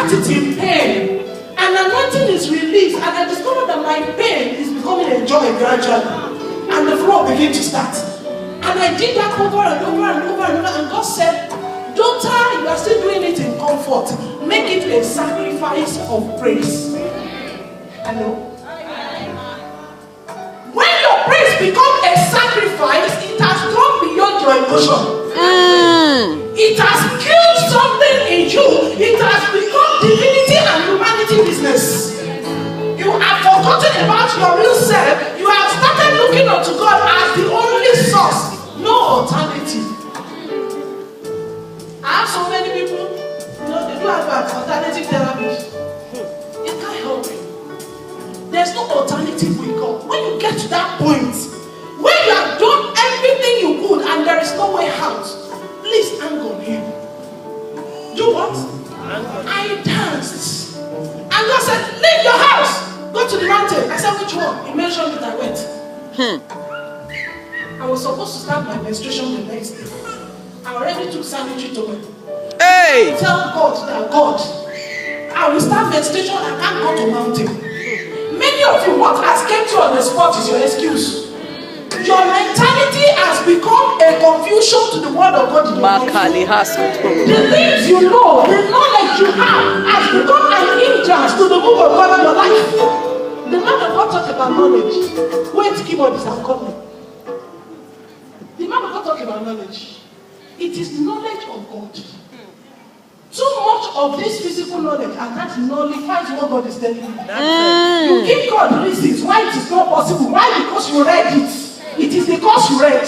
start it in pain. And anointing is released. And I discovered that my pain is becoming a joy gradually. And the flow began to start. And I did that over and over and over and over. And God said, daughter, you are still doing it in comfort. Make it a sacrifice of praise. Hello? When your praise becomes a sacrifice, it has gone beyond your emotion. It has killed something in you. It has become divinity and humanity business. You have forgotten about your real self. You have started looking unto God as the only source. No alternative. I have so many people, they do have alternative therapies. It can't help you. There's no alternative with God. When you get to that point, when you have done everything you could and there is no way out, please hang on Him. Do what? I danced. And God said, leave your house. Go to the mountain. I said, which one? He mentioned it, I went. I was supposed to start my menstruation the next day. I already took sanitary towel. Hey! Tell God that God, I will start menstruation, I can't go to mountain. Many of you, what has kept you on the spot is your excuse. Your mentality has become a confusion to the word of God. The things you know, the knowledge you have has become an hindrance to the move of God in your life. The man of God talked about knowledge. Wait, keyboards are coming. The man of God talked about knowledge. It is knowledge of God. Too much of this physical knowledge and that nullifies what God is telling you. You give God reasons why it is not possible. Why? Because you read it. It is because you read.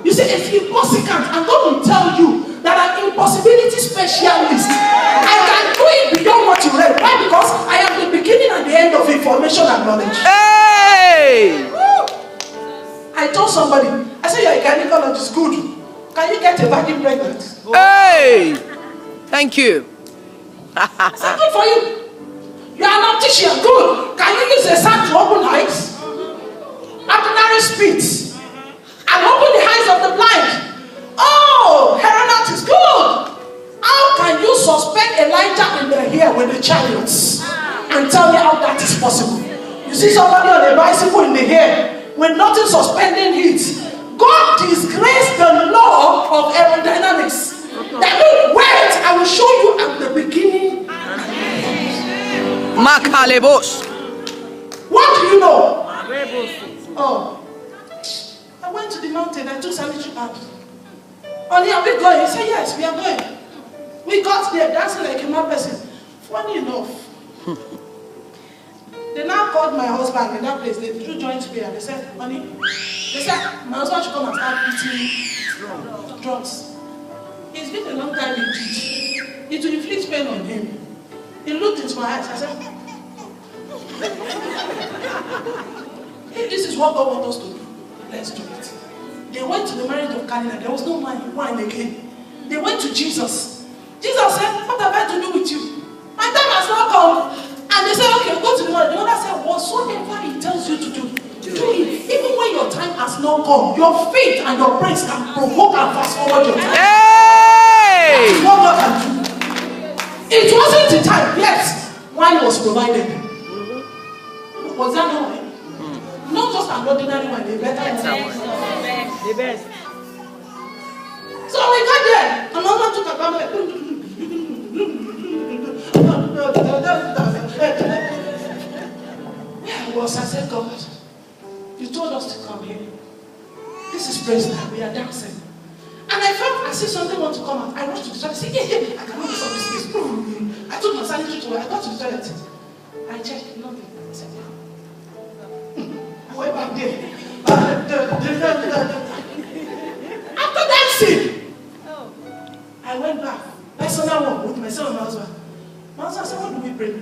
You say it's impossible. I'm going to tell you that I'm impossibility specialist. I can do it beyond what you read. Why? Because I am the beginning and the end of information and knowledge. Hey! I told somebody, I said, you're a gynecologist, good. Can you get a virgin pregnant? Hey! Thank you. Something for you. You are an optician, good. Can you use a sack to open eyes? Ordinary speeds. And open the eyes of the blind. Oh, Heronat is good. How can you suspend Elijah in the air with the chariots? And tell me how that is possible. You see somebody on a bicycle in the air with nothing suspending it. God disgraced the law of aerodynamics. That means, wait, I will show you at the beginning. Makalebos. What do you know? Oh, I went to the mountain. I took sanitary pads. Only are we going? He said, yes, we are going. We got there dancing like a mad person. Funny enough, they now called my husband in that place. They drew joint prayer. They said, honey, they said, my husband should come and start beating drums. It's been a long time in church. It will inflict pain on him. He looked into my eyes. I said, if this is what God wants us to do, let's do it. They went to the marriage of Cana. There was no wine again. They went to Jesus. Jesus said, what have I to do with you? My time has not come. And they said, okay, go to the marriage. The other said, whatsoever he tells you to do, do it. Even when your time has not come, your faith and your praise can provoke and fast forward your time. Hey! That's what God can do. It wasn't the time. Yes, wine was provided. Was that not wine? Not just an ordinary wine, the better one. The best. So we got there. And Mama took a camera. I said, God, you told us to come here. This is praise time. We are dancing. And I felt I see something want to come out. I rushed to the toilet. I said, yeah, I cannot do something. I took my sanitary towel. I got to the toilet. I checked, nothing. I said, wow. I went back there. After dancing, I went back. Personal one with myself and my husband. My husband said, what do we pray?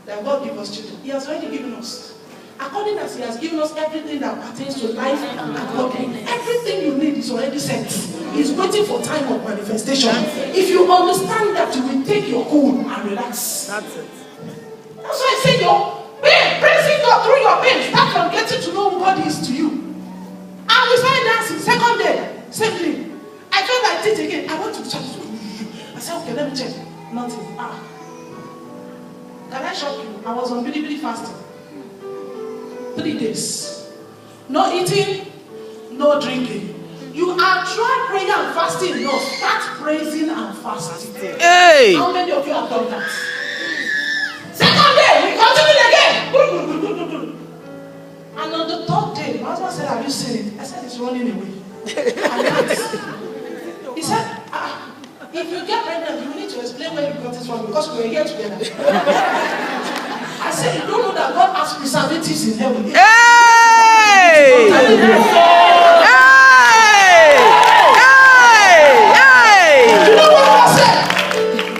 That God give us children. He has already given us. According as He has given us everything that pertains to life and godliness. Everything you need is already sent. He's waiting for time of manifestation. If you understand that, you will take your cool and relax. That's it. That's why I say your pain, praising God through your pain, start from getting to know who God is to you. And we started dancing. Second day, same thing. I felt like it again. I went to the church. I said, okay, let me check. Nothing. Can I shock you? I was on Bilibili fasting. 3 days. No eating, no drinking. You are trying prayer and fasting. No, start praising and fasting. Hey! How many of you have done that? Second day, we continue again. And on the 3rd day, my husband said, have you seen it? I said, it's running away. He said, if you get pregnant, you need to explain where you got this from because we were here together. I said, you don't know that God has preservatives in heaven. Hey! Hey! Hey! You know what God said?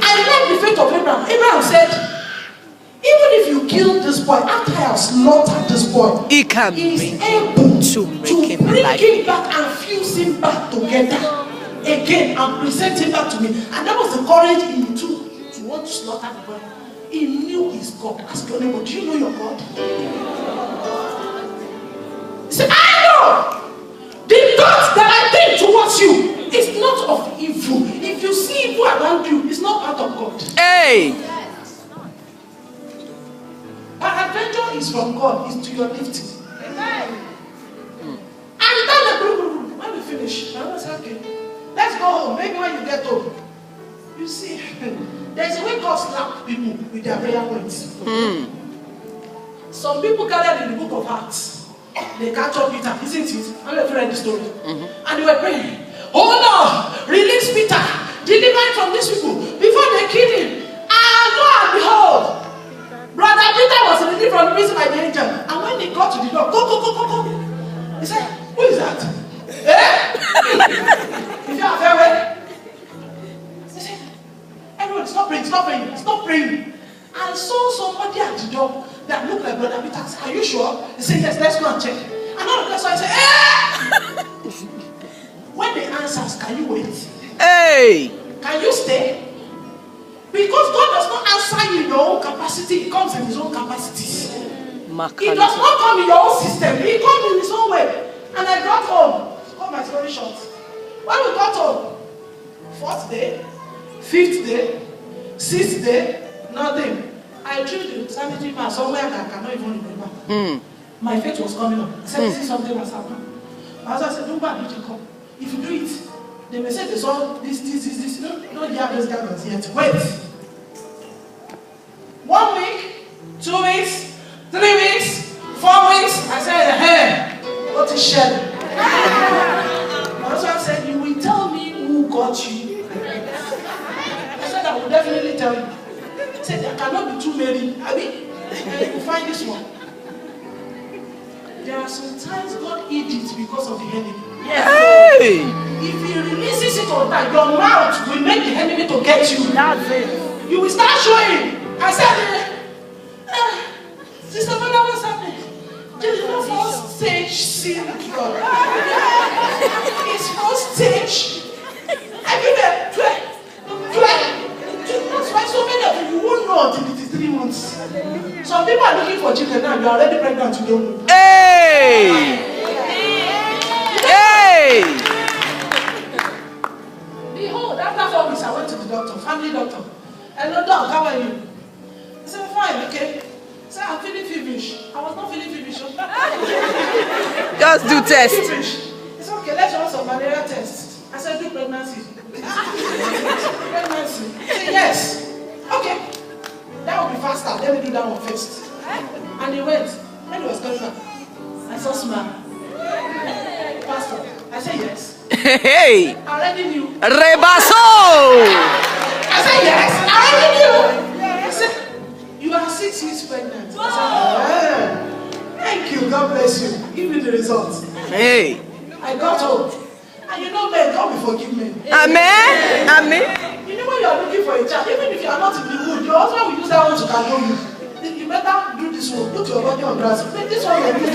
I like the faith of Abraham. Abraham said, even if you kill this boy, after I have slaughtered this boy, He can is be able to bring him him like back and fuse him back together again and present him back to me. And that was the courage he took to want to slaughter the boy. He knew his God. Ask your neighbor, do you know your God? He said, I know the thoughts that I think towards you is not of evil. If you see evil around you, it's not part of God. Hey! Peradventure is from God, it's to your lifting. And then when we finish, I was okay. Let's go home. Maybe when you get home, you see, there's a way God slaps people with their prayer points. Some people gathered in the book of Acts. They catch up Peter, isn't it? I'm going to read the story. And they were praying, oh no, release Peter, deliver him from these people before they kill him. And lo and behold, Brother Peter was released from the prison by the angel. And when he got to the door, go. He said, who is that? If you are very he said, everyone, stop praying. I saw somebody at the door that looked like Brother Peter. Are you sure? He said, yes, let's go and check. And all of that, so I said, when the answers, can you wait? Hey! Can you stay? Because God does not answer you in your own capacity, He comes in His own capacities. He does not come in your own system, He comes in His own way. And I got home. Cut my story short. When we got home, 4th day, 5th day, 6th day, nothing. I drew the sanitary man somewhere that I cannot even remember. My faith was coming up. I said, this is something that's happening. My husband said, don't bad, you come. If you do it, they may say they saw this. No, you have those guys yet. Wait. 1 week, 2 weeks, 3 weeks, 4 weeks. I said, hey, what is shedding? My husband said, you will tell me who got you. I said, I will definitely tell you. He said, there cannot be too many. I mean, you will find this one. There are sometimes God eats it because of the enemy. Yes. Hey! If He releases it on that, your mouth will make the enemy to get you. That's it. You will start showing. I said, Sister Mother, what's happening? This is the first stage sin. It's first stage. Everywhere. That's why so many of you won't know until it is 3 months. Some people are looking for children now. You are already pregnant. You don't know. Hey! Hey! Behold, after 4 weeks, I went to the doctor, family doctor. Hello, doc, how are you? I said, fine, okay. I said, I'm feeling feverish. I was not feeling feverish. Just do test. He said, okay, let's run some malaria tests. I said, do pregnancy. Pregnancy. He said, yes. Okay. That will be faster. Let me do that one first. And he went. When he was coming back, I saw smile. Pastor, I said, yes. Hey! I already knew. Rebaso! I said, yes. I already knew. I said, you are 6 weeks pregnant. I said, thank you. God bless you. Give me the results. Hey! I got home. And you know, men, God will forgive men. Amen! Amen! You know when you are looking for a child, even if you are not in the mood, your husband will use that one to control you. You better do this one. Put your body on grass. Make this one like this.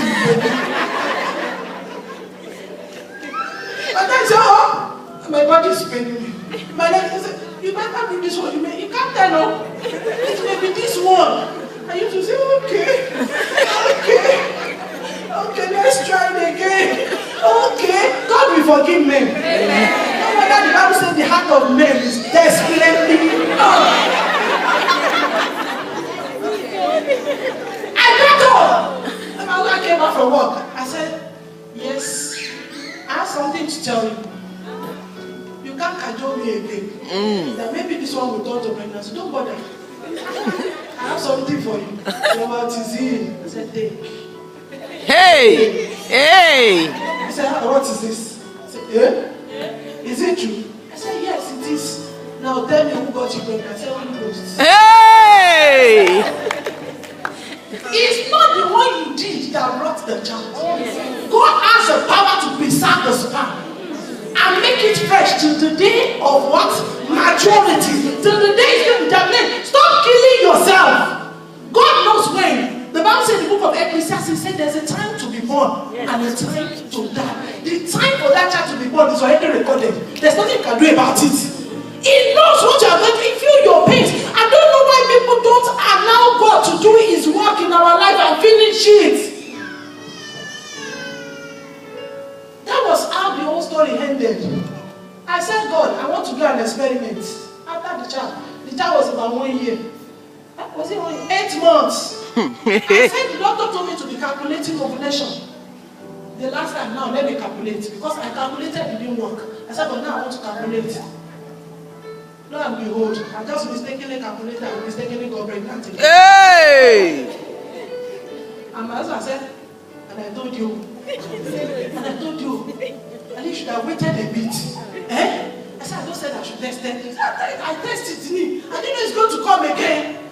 And then say, oh, my body is paining me. My leg is, you better do this one. You can't tell no. It may be this one. And you to say, okay, let's try it again. Okay, God will forgive men. No wonder the Bible says the heart of men is desperately. told me again that maybe this one will turn to pregnancy. Don't bother. I have something for you. About Tizine. I said, take. Hey. Hey. He said, what is this? I said, eh? Is it true? I said, yes, it is. Now tell me who got you pregnant. I said, Holy Ghost. Hey. It's not the one you did that brought the child. God has the power to preserve the sperm and make it fresh till the day of what? Maturity. Till the day it's going to germinate. Stop killing yourself. God knows when. The Bible says in the book of Ecclesiastes, said there's a time to be born and a time to die. The time for that child to be born is already recorded. There's nothing you can do about it. He knows what you are going to feel your pains. I don't know why people don't allow God to do his work in our life and finish it. That was how the whole story ended. I said, God, I want to do an experiment. After the child was about 1 year. Was it 1 year? 8 months. I said, the doctor told me to be calculating ovulation. The last time, now let me calculate. Because I calculated, it didn't work. I said, but now I want to calculate. Lo and behold, I just mistakenly calculated and mistakenly got pregnant again. Hey. And my husband said, and I told you, and you should have waited a bit. Eh? I said, I don't say I should test it. I tested it. I didn't know it's going to come again.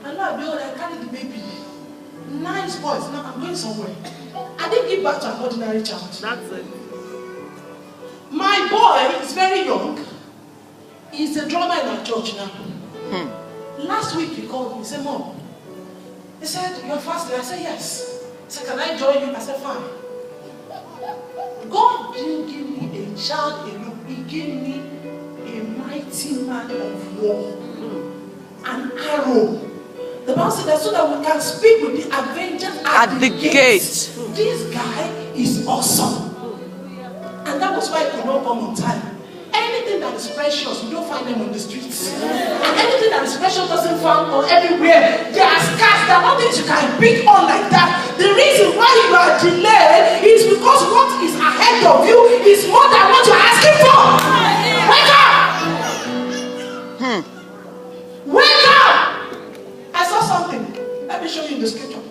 And now behold, I carried the baby. 9 boys. Now I'm going somewhere. I didn't give back to an ordinary child. That's it. My boy is very young. He's a drummer in our church now. Last week he called me. He said, Mom, he said, you're fasting? I said, yes. He said, can I join you? I said, fine. God didn't give me a child alone. He gave me a mighty man of war. An arrow. The Bible said that so that we can speak with the avengers at the gate. This guy is awesome. And that was why he could not come on time. Anything that is precious, you don't find them on the streets. And anything that is precious doesn't find on everywhere. They are scarce. There are not things you can pick on like that. The reason why you are delayed is because what is ahead of you is more than what you are asking for. Wake up! Wake up! I saw something. Let me show you in the scripture.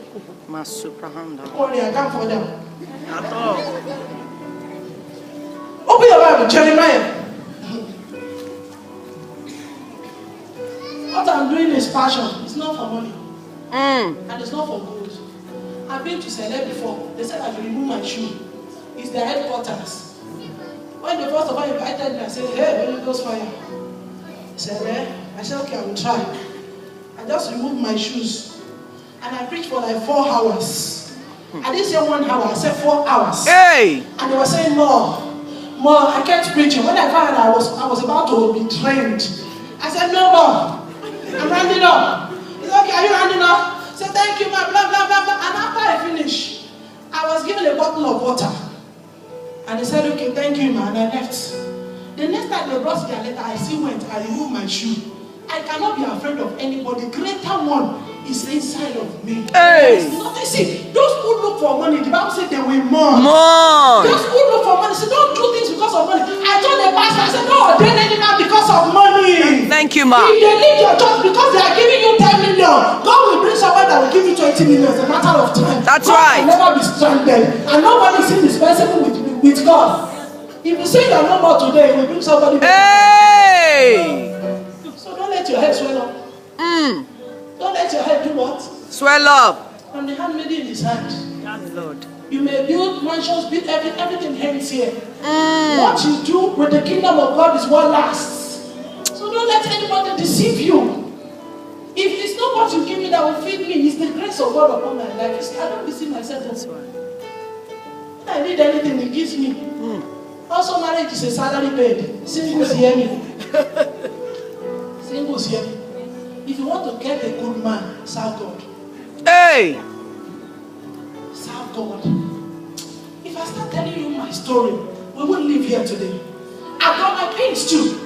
Don't worry, I can't fall down. Open your Bible, Jeremiah. What I'm doing is passion. It's not for money. And it's not for gold. I've been to Select before. They said I should remove my shoe. It's their headquarters. When they first of all invited me, I said, hey, Holy Ghost fire. Select. I said, okay, I will try. I just removed my shoes. And I preached for like 4 hours. I didn't say 1 hour, I said 4 hours. Hey! And they were saying, more, I kept preaching. When I found out I was about to be trained, I said, no more. I'm rounding up. He said, okay, are you rounding up? I said, thank you, man, blah, blah, blah, blah. And after I finished, I was given a bottle of water. And they said, okay, thank you, man. And I left. The next time they brought their letter, I still went. I removed my shoe. I cannot be afraid of anybody. Greater one is inside of me. Hey! See, those who look for money, the Bible said they will mourn. Those who look for money, say, don't do things because of money. I told the pastor, I said, don't ordain any man because of money. Thank you, ma. If they need your church because they are giving you 10 million, God will bring someone that will give you 20 million. It's a matter of time. That's God right. will never be stranded. And nobody is indispensable with God. If you say you are no more today, we bring somebody back. Hey! So don't let your head swell up. Don't let your head do what? Swell up. And the handmaiden in his hand. Yes, Lord. You may build mansions, build everything ends here. What you do with the kingdom of God is what lasts. So don't let anybody deceive you. If it's not what you give me that will feed me, it's the grace of God upon my life. I don't deceive myself. That's why. When I need anything, He gives me. Also, marriage is a salary paid. Singles hear me. Singles hear me. If you want to get a good man, serve God. Hey! Serve God. If I start telling you my story, we won't live here today. I've got my pains too.